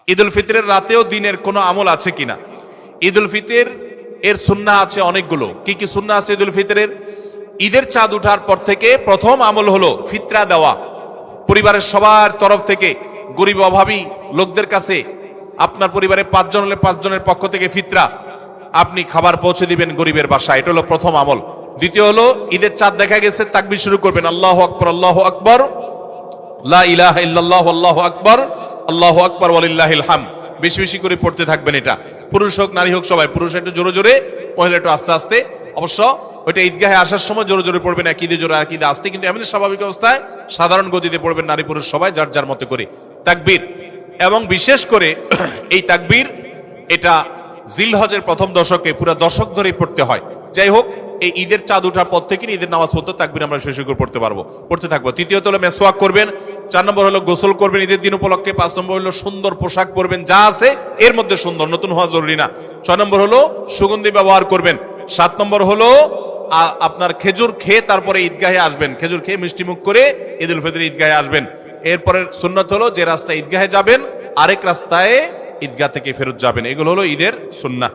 ঈদ উল ফিতরের রাতেও দিনের কোনো আমল আছে কিনা? ঈদ উল ফিতর এর সুন্নাহ আছে অনেকগুলো। কি কি সুন্নাহ আছে ঈদ উল ফিতরের? ঈদের চাঁদ উঠার পর থেকে প্রথম আমল হলো ফিতরা দেওয়া। পরিবারের সবার তরফ থেকে গরিব অভাবী লোকদের কাছে, আপনার পরিবারে 5 জন হলে 5 জনের পক্ষ থেকে ফিতরা আপনি খাবার পৌঁছে দিবেন গরিবের বাসায়। এটা হলো প্রথম আমল। দ্বিতীয় হলো ঈদের চাঁদ দেখা গেছে, তাকবীর শুরু করবেন, আল্লাহু আকবার, আল্লাহু আকবার, লা ইলাহা ইল্লাল্লাহু, আল্লাহু আকবার, আল্লাহু আকবার ওয়ালিল্লাহিল হামদ। বেশি বেশি করে পড়তে থাকবেন এটা। পুরুষ হোক নারী হোক সবাই, পুরুষ একটু জোরে জোরে, মহিলা একটু আস্তে আস্তে। অবশ্য ওইটা ঈদগাহে আসার সময় জোরে জোরে পড়বেন, এক ঈদে জোরে এক ঈদে আস্তে, কিন্তু এমনি স্বাভাবিক অবস্থায় সাধারণ গতিতে পড়বেন নারী পুরুষ সবাই যার যার মতো করে তাকবীর। এবং বিশেষ করে এই তাকবীর এটা জিলহজের প্রথম দশকে পুরো দশক ধরেই পড়তে হয়। যাই হোক, এই ঈদের চাঁদ উঠার পর থেকে ঈদের নামাজ পড়তে তাকবীর আমরা শেষ করে পড়তে থাকবো। তৃতীয়ত হলো মেসওয়াক করবেন। 4 নম্বর হলো গোসল করবেন ঈদের দিন উপলক্ষে। 5 নম্বর হলো সুন্দর পোশাক পরবেন, যা আছে এর মধ্যে সুন্দর, নতুন হওয়া জরুরি না। 6 নম্বর হলো সুগন্ধি ব্যবহার করবেন। 7 নম্বর হলো আপনার খেজুর খেয়ে তারপরে ঈদগাহে আসবেন, খেজুর খেয়ে মিষ্টি মুখ করে ঈদ উল ফিতর ঈদগাহে আসবেন। এরপরের সুন্নাত হলো যে রাস্তায় ঈদগাহে যাবেন আরেক রাস্তায় ঈদগাহ থেকে ফেরত যাবেন। এগুলো হলো ঈদের সুন্নাহ।